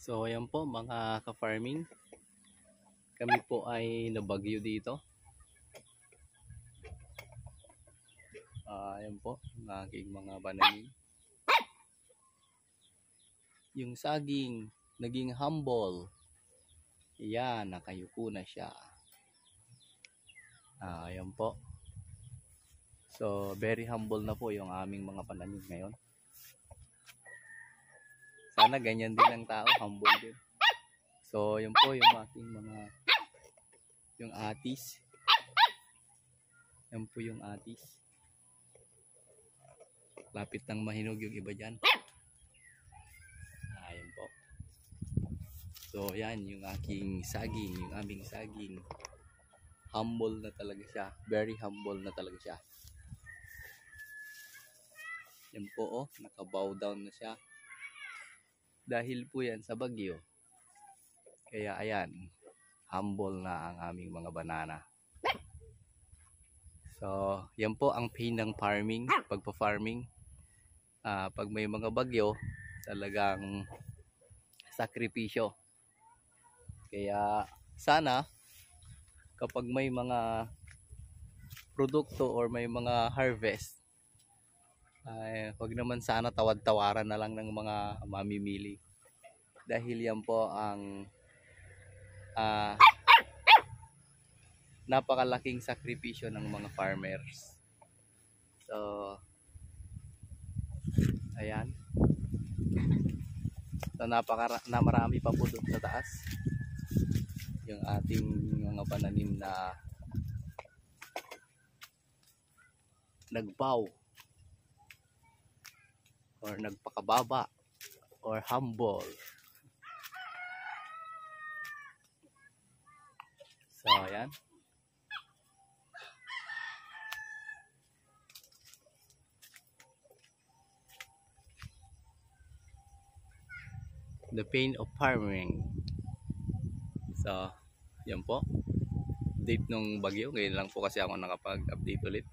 So ayan po mga ka-farming, kami po ay nabagyo dito. Ayan po ang aking mga bananin. Yung saging naging humble. Ayan, nakayuko na siya. Ayan po. So very humble na po yung aming mga pananim ngayon. Sana ganyan din ang tao, humble din. So yun po yung aking mga, yung atis. Yan po yung atis. Lapit nang mahinog yung iba dyan. Ayan po. So yan yung aking saging, yung aming saging. Humble na talaga siya. Very humble na talaga siya. Yan po oh, naka-bow down na siya. Dahil po yan sa bagyo. Kaya ayan, humble na ang aming mga banana. So, yan po ang pain ng farming, pagpa-farming. Pag may mga bagyo, talagang sakripisyo. Kaya sana, kapag may mga produkto or may mga harvest, wag naman sana tawad-tawaran na lang ng mga mamimili. Dahil yan po ang napakalaking sakripisyo ng mga farmers. So, ayan. So, marami pa po doon sa taas. Yung ating mga pananim na nagbow or nagpakababa or humble. So, ayan. The pain of farming. So, yan po. Update nung bagyo. Ngayon lang po kasi ako nakapag-update ulit.